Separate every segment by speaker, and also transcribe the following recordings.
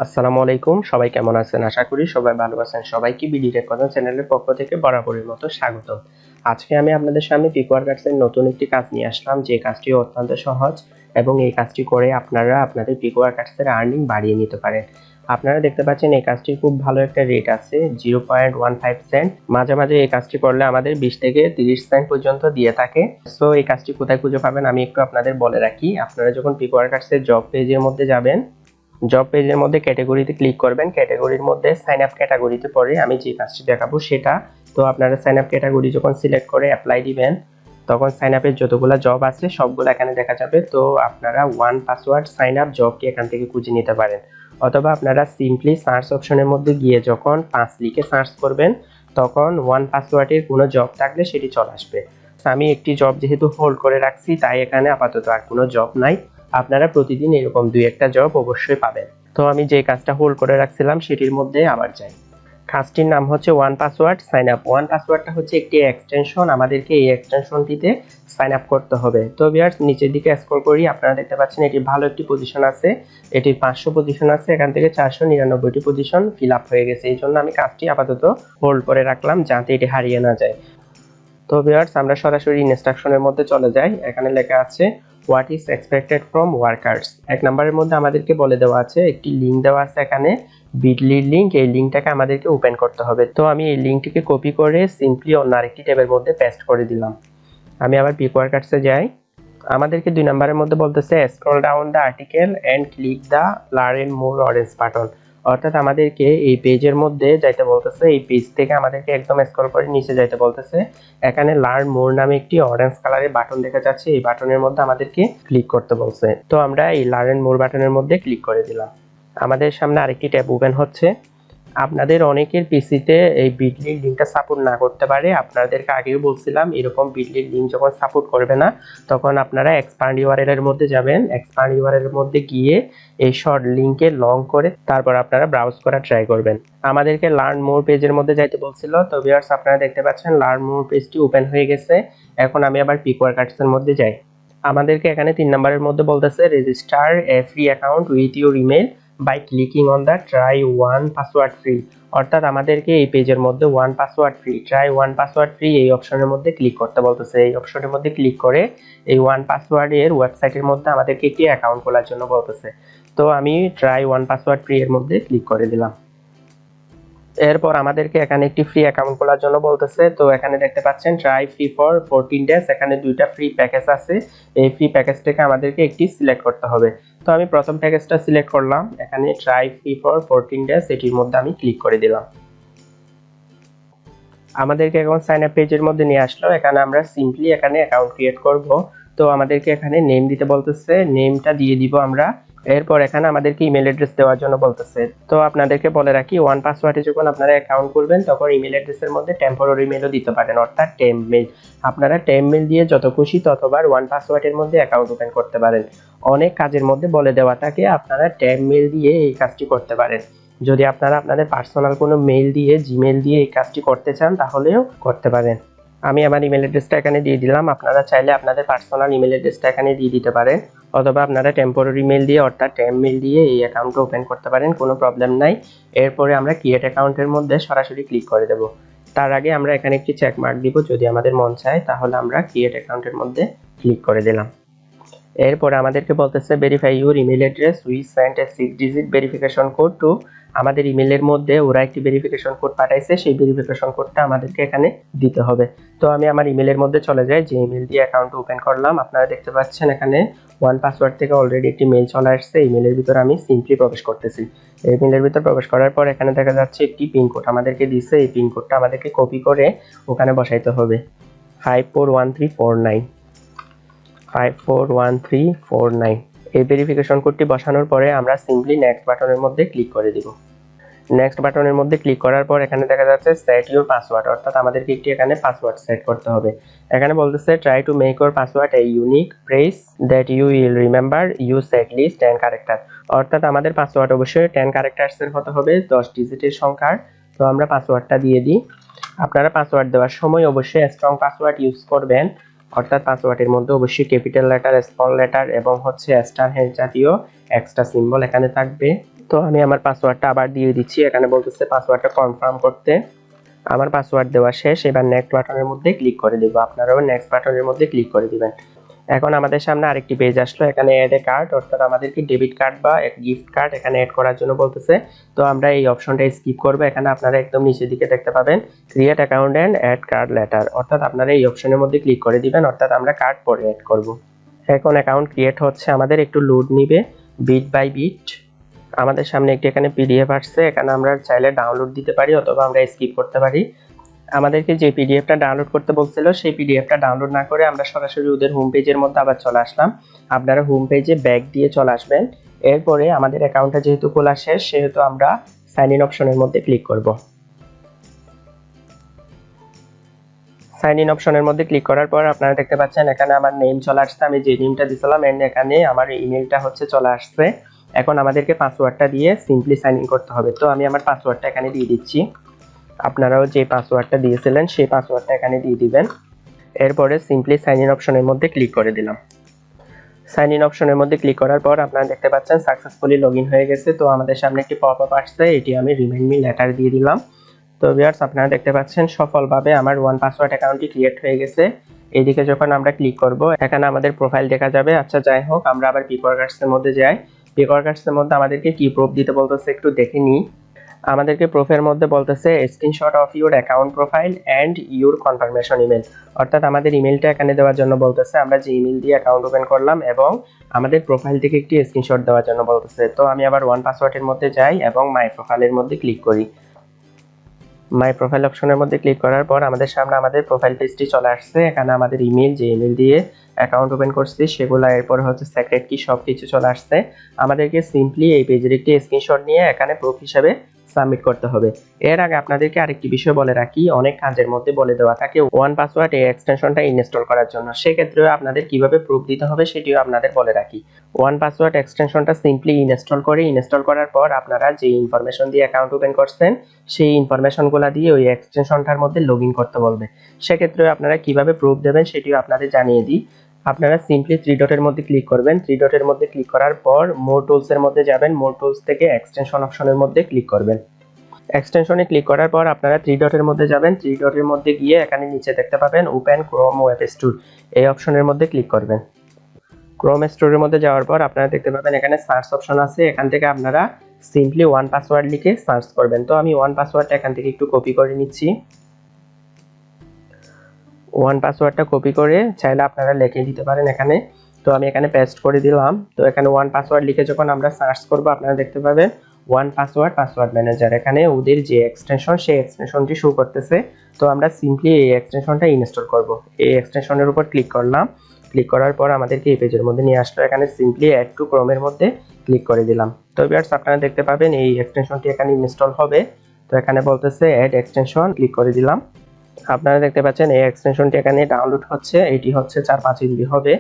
Speaker 1: আসসালামু আলাইকুম, সবাই কেমন আছেন? আশা করি সবাই ভালো আছেন। সবাইকে বিডিটেক কোথন চ্যানেলের পক্ষ থেকে বরাবরের মতো স্বাগতম। আজকে আমি আপনাদের সামনে পিকওয়ার্কার্স এর নতুন একটি কাজ নিয়ে আসলাম, যে কাজটি অত্যন্ত সহজ এবং এই কাজটি করে আপনারা আপনাদের পিকওয়ার্কার্স এর আর্নিং বাড়িয়ে নিতে পারেন। আপনারা দেখতে পাচ্ছেন এই কাজটির খুব ভালো একটা রেট আছে, 0.15 সেন্ট। মাঝে মাঝে এই কাজটি করলে আমাদের 20 থেকে 30 সেন্ট পর্যন্ত দিয়ে থাকে। সো এই কাজটি কোথায় খুঁজে পাবেন আমি একটু আপনাদের বলে রাখি। আপনারা যখন পিকওয়ার্কার্স এর জব পেজের মধ্যে যাবেন, জব পেজের মধ্যে ক্যাটাগরিতে ক্লিক করবেন। ক্যাটাগরির মধ্যে সাইন আপ ক্যাটাগরিতে পরে আমি যে কাজটি দেখাবো সেটা। তো আপনারা সাইন আপ ক্যাটাগরি যখন সিলেক্ট করে অ্যাপ্লাই দিবেন, তখন সাইন আপের যতগুলো জব আছে সবগুলো এখানে দেখা যাবে। তো আপনারা ওয়ান পাসওয়ার্ড সাইন আপ জবটি এখান থেকে খুঁজে নিতে পারেন, অথবা আপনারা সিম্পলি সার্চ অপশনের মধ্যে গিয়ে যখন 5 লিখে সার্চ করবেন, তখন ওয়ান পাসওয়ার্ডের কোনো জব থাকলে সেটি চলে আসবে। আমি একটি জব যেহেতু হোল্ড করে রাখছি, তাই এখানে আপাতত আর কোনো জব নাই। আপনারা প্রতিদিন এরকম 2-1টা জব অবশ্যই পাবেন। তো আমি যে কাজটা হোল্ড করে রাখছিলাম সেটির মধ্যে আবার যাই। কাজটির নাম হচ্ছে one password sign up. One পাসওয়ার্ডটা হচ্ছে একটি এক্সটেনশন, আমাদেরকে এই এক্সটেনশনটিতে সাইন আপ করতে হবে। তো ভিউয়ার্স, নিচের দিকে স্ক্রল করি, আপনারা দেখতে পাচ্ছেন এটি ভালো একটি পজিশন আছে। এটির 500 পজিশন আছে, এখান থেকে 499টি পজিশন ফিল আপ হয়ে গেছে। এই জন্য আমি কাজটি আপাতত হোল্ড করে রাখলাম, যাতে এটি হারিয়ে না যায়। তো ভিউয়ার্স, আমরা সরাসরি ইনস্ট্রাকশনের মধ্যে চলে যাই। এখানে লেখা আছে what is expected from workers. 1 নম্বরের মধ্যে আমাদেরকে বলে দেওয়া আছে, একটি লিঙ্ক দেওয়া আছে এখানে, বিটলির লিঙ্ক। এই লিঙ্কটাকে আমাদেরকে ওপেন করতে হবে। তো আমি এই লিঙ্কটিকে কপি করে সিম্পলি অন্য আরেকটি ট্যাবের মধ্যে পেস্ট করে দিলাম। আমি আবার পিকওয়ার্কার্সে যাই। আমাদেরকে 2 নম্বরের মধ্যে বলতেছে scroll down the article and click the learn more orange button. অর্থাৎ আমাদেরকে এই পেজের মধ্যে যাইতে বলতেছে। এই পেজ থেকে আমাদেরকে একদম স্ক্রল করে নিচে যাইতে বলতেছে। এখানে লার্ন মোর নামে একটি অরেঞ্জ কালারের বাটন দেখা যাচ্ছে, এই বাটনের মধ্যে আমাদেরকে ক্লিক করতে বলছে। তো আমরা এই লার্ন মোর বাটনের মধ্যে ক্লিক করে দিলাম। আমাদের সামনে আরেকটি ট্যাব ওপেন হচ্ছে। আপনাদের অনেকের পিসিতে এই বিটলির লিঙ্কটা সাপোর্ট না করতে পারে। আপনাদেরকে আগেও বলছিলাম, এরকম বিটলির লিঙ্ক যখন সাপোর্ট করবে না, তখন আপনারা এক্সপান্ড ইউআরএল এর মধ্যে যাবেন। এক্সপান্ড ইউআরএল এর মধ্যে গিয়ে এই শর্ট লিঙ্কে লং করে তারপর আপনারা ব্রাউজ করা ট্রাই করবেন। আমাদেরকে লার্ন মোর পেজের মধ্যে যাইতে বলছিল। তো ভিউয়ার্স, আপনারা দেখতে পাচ্ছেন লার্ন মোর পেজটি ওপেন হয়ে গেছে। এখন আমি আবার পিকওয়ার্কার্স এর মধ্যে যাই। আমাদেরকে এখানে 3 নম্বরের মধ্যে বলতেছে register a free account with your email by clicking on the try one password free. অর্থাৎ আমাদেরকে এই পেজের মধ্যে one password free, try one password free এই অপশনের মধ্যে ক্লিক করতে বলতেছে। এই অপশনের মধ্যে ক্লিক করে এই ওয়ান পাসওয়ার্ডের ওয়েবসাইটের মধ্যে আমাদেরকে একটি অ্যাকাউন্ট খোলার জন্য বলতেছে। তো আমি ট্রাই ওয়ান পাসওয়ার্ড ফ্রি এর মধ্যে ক্লিক করে দিলাম। এরপর আমাদেরকে এখানে একটি ফ্রি অ্যাকাউন্ট খোলার জন্য বলতেছে। তো এখানে দেখতে পাচ্ছেন ট্রাই ফ্রি ফর 14 ডেজ। এখানে 2টা ফ্রি প্যাকেজ আছে। এই ফ্রি প্যাকেজ থেকে আমাদেরকে একটি সিলেক্ট করতে হবে। তো আমি প্রথম প্যাকেজটা সিলেক্ট করলাম। এখানে ট্রাই ফ্রি ফর 14 ডেজ, এটির মধ্যে আমি ক্লিক করে দিলাম। আমাদেরকে এখন সাইন আপ পেজের মধ্যে নিয়ে আসলো। এখানে আমরা সিম্পলি এখানে অ্যাকাউন্ট ক্রিয়েট করব। তো আমাদেরকে এখানে নেম দিতে বলতেছে, নেমটা দিয়ে দিব আমরা। এরপর এখানে আমাদেরকে ইমেল অ্যাড্রেস দেওয়ার জন্য বলতেছে। তো আপনাদেরকে বলে রাখি, ওয়ান পাসওয়ার্ডে যখন আপনারা অ্যাকাউন্ট করবেন, তখন ইমেল অ্যাড্রেসের মধ্যে টেম্পোরারি মেলও দিতে পারেন, অর্থাৎ টেম্প মেল। আপনারা টেম্প মেল দিয়ে যত খুশি ততবার ওয়ান পাসওয়ার্ডের মধ্যে অ্যাকাউন্ট ওপেন করতে পারেন। অনেক কাজের মধ্যে বলে দেওয়া থাকে, আপনারা টেম্প মেল দিয়ে এই কাজটি করতে পারেন। যদি আপনারা আপনাদের পার্সোনাল কোনো মেইল দিয়ে, জিমেল দিয়ে এই কাজটি করতে চান, তাহলেও করতে পারেন। আমি আমার ইমেল অ্যাড্রেসটা এখানে দিয়ে দিলাম। আপনারা চাইলে আপনাদের পার্সোনাল ইমেল অ্যাড্রেসটা এখানে দিয়ে দিতে পারেন, অথবা আপনারা টেম্পোরারি মেল দিয়ে অর্থাৎ টেম্প মেল দিয়ে এই অ্যাকাউন্টটা ওপেন করতে পারেন, কোনো প্রবলেম নাই। এরপরে আমরা ক্রিয়েট অ্যাকাউন্টের মধ্যে সরাসরি ক্লিক করে দেব। তার আগে আমরা এখানে একটি চেক মার্ক দিব, যদি আমাদের মন চায় তাহলে আমরা ক্রিয়েট অ্যাকাউন্টের মধ্যে ক্লিক করে দিলাম। এরপরে আমাদেরকে বলতেছে verify your email address, we sent a 6 digit verification code to. আমাদের ইমেলের মধ্যে ওরা একটি ভেরিফিকেশন কোড পাঠাইছে, সেই ভেরিফিকেশন কোডটা আমাদেরকে এখানে দিতে হবে। তো আমি আমার ইমেলের মধ্যে চলে যাই, যে ইমেল দিয়ে অ্যাকাউন্ট ওপেন করলাম। আপনারা দেখতে পাচ্ছেন এখানে ওয়ান পাসওয়ার্ড থেকে অলরেডি একটি মেল চলে আসছে। ইমেলের ভিতর আমি সিম্পলি প্রবেশ করতেছি। এই মেলের ভিতর প্রবেশ করার পর এখানে দেখা যাচ্ছে একটি পিন কোড আমাদেরকে দিচ্ছে। এই পিন কোডটা আমাদেরকে কপি করে ওখানে বসাইতে হবে, 541349 541349। এই ভেরিফিকেশন কোডটি বসানোর পরে আমরা সিম্পলি নেক্সট বাটনের মধ্যে ক্লিক করে দিব। নেক্সট বাটনের মধ্যে ক্লিক করার পর এখানে দেখা যাচ্ছে সেট ইউর পাসওয়ার্ড, অর্থাৎ আমাদেরকে একটি এখানে পাসওয়ার্ড সেট করতে হবে। এখানে বলতেছে try to make your password a unique phrase that you will remember, use at least 10 character. অর্থাৎ আমাদের পাসওয়ার্ড অবশ্যই 10 ক্যারেক্টার্সের হতে হবে, 10 ডিজিটের সংখ্যার। তো আমরা পাসওয়ার্ডটা দিয়ে দিই। আপনারা পাসওয়ার্ড দেওয়ার সময় অবশ্যই স্ট্রং পাসওয়ার্ড ইউজ করবেন, অর্থাৎ পাসওয়ার্ডের মধ্যে অবশ্যই ক্যাপিটাল লেটার, স্মল লেটার এবং হচ্ছে স্টার হ্যাশ জাতীয় এক্সট্রা সিম্বল এখানে থাকবে। তো আমি আমার পাসওয়ার্ডটা আবার দিয়ে দিচ্ছি, এখানে বলতেছে পাসওয়ার্ডটা কনফার্ম করতে। আমার পাসওয়ার্ড দেওয়া শেষ, এবার নেক্সট বাটনের মধ্যে ক্লিক করে দেব। আপনারাও নেক্সট বাটনের মধ্যে ক্লিক করে দিবেন। এখন আমাদের সামনে আরেকটি পেজ আসলো, এখানে অ্যাড এ কার্ড, অর্থাৎ আমাদেরকে ডেবিট কার্ড বা গিফট কার্ড এখানে অ্যাড করার জন্য বলতেছে। তো আমরা এই অপশনটা স্কিপ করব। এখানে আপনারা একদম নিচের দিকে দেখতে পাবেন create account and add card later, অর্থাৎ আপনারা এই অপশনের মধ্যে ক্লিক করে দিবেন, অর্থাৎ আমরা কার্ড পরে অ্যাড করব। এখন অ্যাকাউন্ট ক্রিয়েট হচ্ছে, আমাদের একটু লোড নিবে বিট বাই বিট। আমাদের সামনে একটি এখানে পিডিএফ আসছে, এখানে আমরা চাইলে ডাউনলোড দিতে পারি অথবা আমরা স্কিপ করতে পারি। আমাদেরকে যে পিডিএফটা ডাউনলোড করতে বলছিল সেই পিডিএফটা ডাউনলোড না করে আমরা সরাসরি ওদের হোম পেজের মধ্যে আবার চলে আসলাম। আপনারা হোম পেজে ব্যাক দিয়ে চলে আসবেন। এরপরে আমাদের অ্যাকাউন্টটা যেহেতু খোলা শেষ, সেহেতু আমরা সাইন ইন অপশনের মধ্যে ক্লিক করব। সাইন ইন অপশনের মধ্যে ক্লিক করার পর আপনারা দেখতে পাচ্ছেন এখানে আমার নেম চলে আসছে, আমি যে নেমটা দিয়েছিলাম এন্ড এখানে আমার ইমেলটা হচ্ছে চলে আসছে। এখন আমাদেরকে পাসওয়ার্ডটা দিয়ে সিম্পলি সাইন ইন করতে হবে। তো আমি আমার পাসওয়ার্ডটা এখানে দিয়ে দিচ্ছি, আপনারাও যে পাসওয়ার্ডটা দিয়েছিলেন সেই পাসওয়ার্ডটা এখানে দিয়ে দিবেন। এরপরে সিম্পলি সাইন ইন অপশনের মধ্যে ক্লিক করে দিলাম। সাইন ইন অপশনের মধ্যে ক্লিক করার পর আপনারা দেখতে পাচ্ছেন সাকসেসফুলি লগইন হয়ে গেছে। তো আমাদের সামনে একটি পপআপ আসছে, এটি আমি রিমাইন্ড মি লেটার দিয়ে দিলাম। তো ভিউয়ার্স, আপনারা দেখতে পাচ্ছেন সফলভাবে আমার 1password অ্যাকাউন্টটি ক্রিয়েট হয়ে গেছে। এইদিকে যখন আমরা ক্লিক করব এখানে আমাদের প্রোফাইল দেখা যাবে। আচ্ছা যাই হোক, আমরা আবার পিকওয়ার্কার্স এর মধ্যে যাই। পিকওয়ার্কার্স এর মধ্যে আমাদেরকে কি প্রুফ দিতে বলতেছে একটু দেখে নিই। আমাদেরকে প্রুফের মধ্যে বলতেছে screenshot of your account profile and your confirmation email, অর্থাৎ আমাদের ইমেলটা এখানে দেওয়ার জন্য বলতেছে, আমরা যে ইমেল দিয়ে অ্যাকাউন্ট ওপেন করলাম, এবং আমাদের প্রোফাইল থেকে একটি স্ক্রিনশট দেওয়ার জন্য বলতেছে। তো আমি আবার 1password এর মধ্যে যাই এবং মাই প্রোফাইলের মধ্যে ক্লিক করি। মাই প্রোফাইল অপশনের মধ্যে ক্লিক করার পর আমাদের সামনে আমাদের প্রোফাইল পেজটি চলে আসছে। এখানে আমাদের ইমেল, যে ইমেল দিয়ে অ্যাকাউন্ট ওপেন করছি সেগুলো, এরপর হচ্ছে সিক্রেট কি সবকিছু চলে আসছে। আমাদেরকে সিম্পলি এই পেজের একটি স্ক্রিনশট নিয়ে এখানে প্রুফ হিসেবে সাবমিট করতে হবে। এর আগে আপনাদেরকে আরেকটি বিষয় বলে রাখি, অনেক কাজের মধ্যে বলে দেওয়া থাকে 1password এই এক্সটেনশনটা ইনস্টল করার জন্য, সেক্ষেত্রেও আপনাদের কিভাবে প্রুফ দিতে হবে সেটিও আপনাদের বলে রাখি। 1password এক্সটেনশনটা সিম্পলি ইনস্টল করার পর আপনারা যে ইনফরমেশন দিয়ে অ্যাকাউন্ট ওপেন করছেন সেই ইনফরমেশনগুলো দিয়ে ওই এক্সটেনশনটার মধ্যে লগইন করতে বলবে। সেক্ষেত্রেও আপনারা কিভাবে প্রুফ দেবেন সেটিও আপনাদের জানিয়ে দিই। আপনারা সিম্পলি থ্রি ডটের মধ্যে ক্লিক করবেন। থ্রি ডটের মধ্যে ক্লিক করার পর মোর টুলস এর মধ্যে যাবেন। মোর টুলস থেকে এক্সটেনশন অপশনের মধ্যে ক্লিক করবেন। এক্সটেনশনে ক্লিক করার পর আপনারা থ্রি ডটের মধ্যে যাবেন। থ্রি ডটের মধ্যে গিয়ে এখানে নিচে দেখতে পাবেন ওপেন ক্রোম ওয়েব স্টোর, এই অপশনের মধ্যে ক্লিক করবেন। ক্রোম স্টোরের মধ্যে যাওয়ার পর আপনারা দেখতে পাবেন এখানে সার্চ অপশন আছে, এখান থেকে আপনারা সিম্পলি 1password লিখে সার্চ করবেন। তো আমি 1passwordটা এখান থেকে একটু কপি করে নিচ্ছি। 1passwordটা কপি করে চাইলে আপনারা লিখে দিতে পারেন এখানে। তো আমি এখানে পেস্ট করে দিলাম। তো এখানে 1password লিখে যখন আমরা সার্চ করব আপনারা দেখতে পাবেন 1password পাসওয়ার্ড ম্যানেজার, এখানে ওদের যে এক্সটেনশন সেই এক্সটেনশনটি শো করতেছে। তো আমরা সিম্পলি এই এক্সটেনশনটা ইনস্টল করব। এই এক্সটেনশনের উপর ক্লিক করলাম। ক্লিক করার পর আমাদেরকে এই পেজের মধ্যে নিয়ে আসলো, এখানে সিম্পলি অ্যাড টু ক্রোমের মধ্যে ক্লিক করে দিলাম। তো ভিউয়ার্স, আপনারা দেখতে পাবেন এই এক্সটেনশনটি এখানে ইনস্টল হবে। তো এখানে বলতেছে অ্যাড এক্সটেনশন, ক্লিক করে দিলাম। আপনারা দেখতে পাচ্ছেন এই এক্সটেনশনটি এখানে ডাউনলোড হচ্ছে, এটি হচ্ছে 4-5 MB হবে।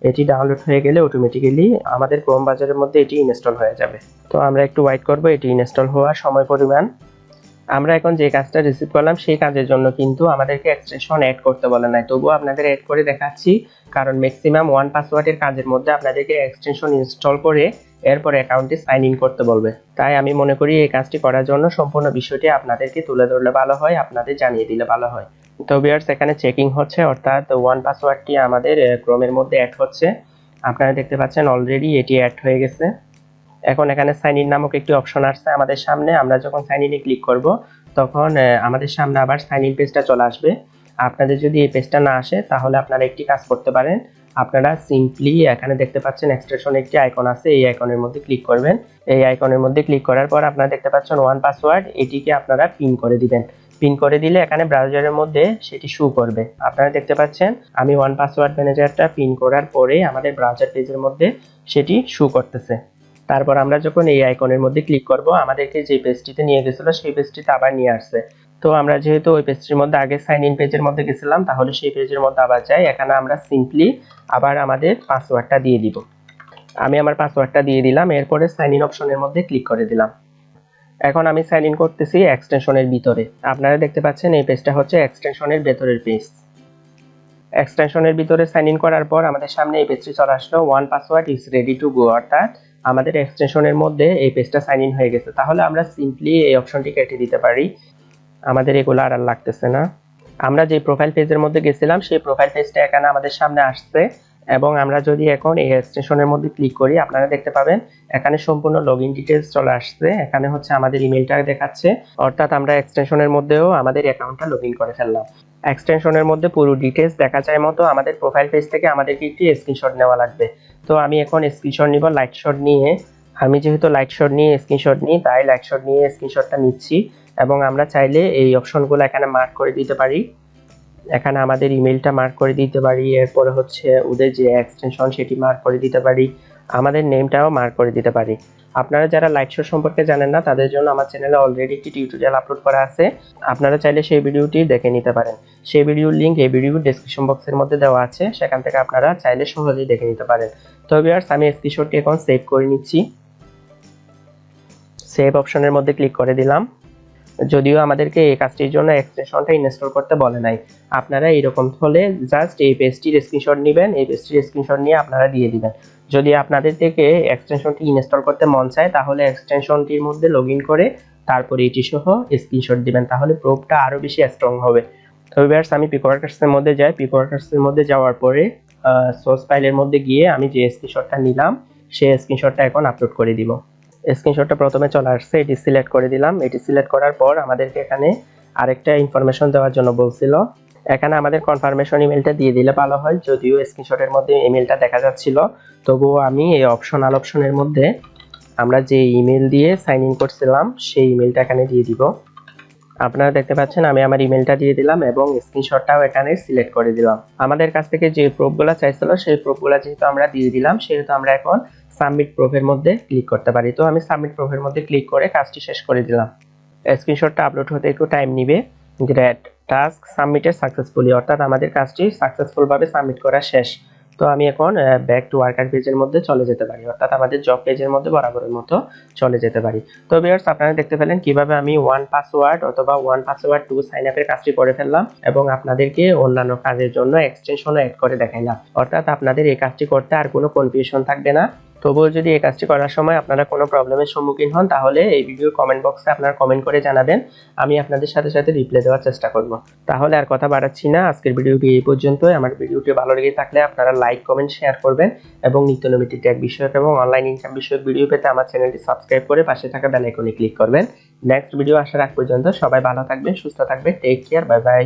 Speaker 1: এটি ডাউনলোড হয়ে গেলে অটোমেটিক্যালি আমাদের ক্রোম ব্রাউজারের মধ্যে এটি ইনস্টল হয়ে যাবে। তো আমরা একটু ওয়েট করব এটি ইনস্টল হওয়ার সময় পরিমাণ। আমরা এখন যে কাজটা রিসিভ করলাম সেই কাজের জন্য কিন্তু আমাদেরকে এক্সটেনশন অ্যাড করতে বলে নাই, তবুও আপনাদের অ্যাড করে দেখাচ্ছি, কারণ ম্যাক্সিমাম 1password এর কাজের মধ্যে আপনাদেরকে এক্সটেনশন ইনস্টল করে এরপর অ্যাকাউন্টে সাইন ইন করতে বলবে। তাই আমি মনে করি এই কাজটি করার জন্য সম্পূর্ণ বিষয়টি আপনাদেরকে তুলে ধরলে ভালো হয়, আপনাদের জানিয়ে দিলে ভালো হয়। তো ভিউয়ার্স, এখানে চেকিং হচ্ছে, অর্থাৎ 1passwordটি আমাদের ক্রোমের মধ্যে অ্যাড হচ্ছে। আপনারা দেখতে পাচ্ছেন অলরেডি এটি অ্যাড হয়ে গেছে। এখন এখানে সাইন ইন নামক একটি অপশন আসছে আমাদের সামনে। আমরা যখন সাইন ইনে ক্লিক করব তখন আমাদের সামনে আবার সাইন ইন পেজটা চলে আসবে। আপনাদের যদি এই পেজটা না আসে তাহলে আপনারা একটি কাজ করতে পারেন, আপনারা সিম্পলি এখানে দেখতে পাচ্ছেন এক্সটেনশন একটি আইকন আছে, এই আইকনের মধ্যে ক্লিক করবেন। এই আইকনের মধ্যে ক্লিক করার পর আপনারা দেখতে পাচ্ছেন 1password, এটিকে আপনারা পিন করে দিবেন। পিন করে দিলে এখানে ব্রাউজারের মধ্যে সেটি শো করবে। আপনারা দেখতে পাচ্ছেন আমি 1password ম্যানেজারটা পিন করার পরে আমাদের ব্রাউজার পেজের মধ্যে সেটি শো করতেছে। তারপর আমরা যখন এই আইকনের মধ্যে ক্লিক করব আমাদেরকে যে পেজটিতে নিয়ে গেছিল সেই পেজটিতে আবার নিয়ে আসছে। তো আমরা যেহেতু ওই পেজটির মধ্যে আগে সাইন ইন পেজের মধ্যে গেছিলাম, তাহলে সেই পেজের মধ্যে আবার যাই। এখানে আমরা সিম্পলি আবার আমাদের পাসওয়ার্ডটা দিয়ে দিব। আমি আমার পাসওয়ার্ডটা দিয়ে দিলাম, এরপরে সাইন ইন অপশনের মধ্যে ক্লিক করে দিলাম। এখন আমি সাইন ইন করতেছি এক্সটেনশনের ভিতরে। আপনারা দেখতে পাচ্ছেন এই পেজটা হচ্ছে এক্সটেনশনের ভেতরের পেজ। এক্সটেনশনের ভিতরে সাইন ইন করার পর আমাদের সামনে এই পেজটি চলে আসলো 1password is ready to go, অর্থাৎ আমাদের এক্সটেনশনের মধ্যে এই পেজটা সাইন ইন হয়ে গেছে। তাহলে আমরা সিম্পলি এই অপশনটি কেটে দিতে পারি, আমাদের এগুলো আর লাগতেছে না। আমরা যে প্রোফাইল পেজের মধ্যে গেছিলাম সেই প্রোফাইল পেজটা এখানে আমাদের সামনে আসছে, এবং আমরা যদি এখন এই এক্সটেনশনের মধ্যে ক্লিক করি আপনারা দেখতে পাবেন এখানে সম্পূর্ণ লগইন ডিটেইলস চলে আসছে। এখানে হচ্ছে আমাদের ইমেলটা দেখাচ্ছে, অর্থাৎ আমরা এক্সটেনশনের মধ্যেও আমাদের অ্যাকাউন্টটা লগইন করে ফেললাম। এক্সটেনশনের মধ্যে পুরো ডিটেইলস দেখা যায় মতো আমাদের প্রোফাইল পেজ থেকে আমাদেরকে একটি স্ক্রিনশট নেওয়া লাগবে। তো আমি এখন স্ক্রিনশট নিব লাইট শট নিয়ে। আমি যেহেতু লাইট শট নিয়ে স্ক্রিনশট নিই তাই লাইট শট নিয়ে স্ক্রিনশটটা নিচ্ছি, এবং আমরা চাইলে এই অপশনগুলো এখানে মার্ক করে দিতে পারি। এখানে আমাদের ইমেলটা মার্ক করে দিতে পারি, এরপরে হচ্ছে ওদের যে এক্সটেনশন সেটি মার্ক করে দিতে পারি, আমাদের নেমটাও মার্ক করে দিতে পারি। আপনারা যারা লাইট শো সম্পর্কে জানেন না তাদের জন্য আমার চ্যানেলে অলরেডি একটি টিউটোরিয়াল আপলোড করা আছে, আপনারা চাইলে সেই ভিডিওটি দেখে নিতে পারেন। সেই ভিডিওর লিঙ্ক এই ভিডিওর ডেসক্রিপশন বক্সের মধ্যে দেওয়া আছে, সেখান থেকে আপনারা চাইলে সহজেই দেখে নিতে পারেন। তো ভিউয়ার্স, আমি স্ক্রিনশটটি এখন সেভ করে নিচ্ছি। সেভ অপশনের মধ্যে ক্লিক করে দিলাম। যদিও আমাদেরকে এই কাজটির জন্য এক্সটেনশনটা ইনস্টল করতে বলে নাই, আপনারা এরকম হলে জাস্ট এই পেজটির স্ক্রিনশট নেবেন, এই পেজটির স্ক্রিনশট নিয়ে আপনারা দিয়ে দিবেন। যদি আপনাদের থেকে এক্সটেনশনটি ইনস্টল করতে মন চায় তাহলে এক্সটেনশনটির মধ্যে লগইন করে তারপরে এটি সহ স্ক্রিনশট দিবেন, তাহলে প্রুফটা আরো বেশি স্ট্রং হবে। তো ভিউয়ার্স, আমি পিকওয়ার্কার্সের মধ্যে যাই। পিকওয়ার্কার্সের মধ্যে যাওয়ার পরে সোর্স ফাইলের মধ্যে গিয়ে আমি যে স্ক্রিনশটটা নিলাম সেই স্ক্রিনশটটা এখন আপলোড করে দিব। স্ক্রিনশটটা প্রথমে চলে আসছে, এটি সিলেক্ট করে দিলাম। এটি সিলেক্ট করার পর আমাদেরকে এখানে আরেকটা ইনফরমেশন দেওয়ার জন্য বলছিল, এখানে আমাদের কনফার্মেশন ইমেলটা দিয়ে দিলে ভালো হয়। যদিও স্ক্রিনশটের মধ্যে ইমেলটা দেখা যাচ্ছিল, তবুও আমি এই অপশনের মধ্যে আমরা যে ইমেল দিয়ে সাইন ইন করছিলাম সেই ইমেলটা এখানে দিয়ে দিব। আপনারা দেখতে পাচ্ছেন আমি আমার ইমেলটা দিয়ে দিলাম এবং স্ক্রিনশটটাও এখানে সিলেক্ট করে দিলাম। আমাদের কাছ থেকে যে প্রুফগুলো চাইছিল সেই প্রুফগুলো যেহেতু আমরা দিয়ে দিলাম, সেহেতু আমরা এখন সাবমিট প্রুফের মধ্যে ক্লিক করতে পারি। তো আমি সাবমিট প্রুফের মধ্যে ক্লিক করে কাজটি শেষ করে দিলাম। স্ক্রিনশটটা আপলোড হতে একটু টাইম নেবে। গ্রেট, টাস্ক সাবমিটেড সাকসেসফুলি, অর্থাৎ আমাদের কাজটি সাকসেসফুলভাবে সাবমিট করা শেষ। তো আমি এখন ব্যাক টু ওয়ার্কার পেজের মধ্যে চলে যেতে পারি, অর্থাৎ আমাদের জব পেজের মধ্যে বরাবরের মতো চলে যেতে পারি। তো ভিউয়ার্স, আপনারা দেখতে পেলেন কিভাবে আমি 1password অথবা 1password2 সাইন আপের কাজটি করে ফেললাম এবং আপনাদেরকে অন্যান্য কাজের জন্য এক্সটেনশনও অ্যাড করে দেখাইলাম, অর্থাৎ আপনাদের এই কাজটি করতে আর কোনো কনফিউশন থাকবে না। তবুও যদি এই কাজটি করার সময় আপনারা কোনো প্রবলেমের সম্মুখীন হন তাহলে এই ভিডিওর কমেন্ট বক্সে আপনারা কমেন্ট করে জানাবেন, আমি আপনাদের সাথে সাথে রিপ্লাই দেওয়ার চেষ্টা করব। তাহলে আর কথা বাড়াচ্ছি না, আজকের ভিডিওটি এই পর্যন্তই। আমার ভিডিওটি ভালো লেগে থাকলে আপনারা লাইক, কমেন্ট, শেয়ার করবেন এবং নিত্য নৈমিত্তিক টেক বিষয়ক এবং অনলাইন ইনকাম বিষয়ক ভিডিও পেতে আমার চ্যানেলটি সাবস্ক্রাইব করে পাশে থাকা বেল আইকনে ক্লিক করবেন। নেক্সট ভিডিও আসার আগ পর্যন্ত সবাই ভালো থাকবেন, সুস্থ থাকবেন। Take care, bye by.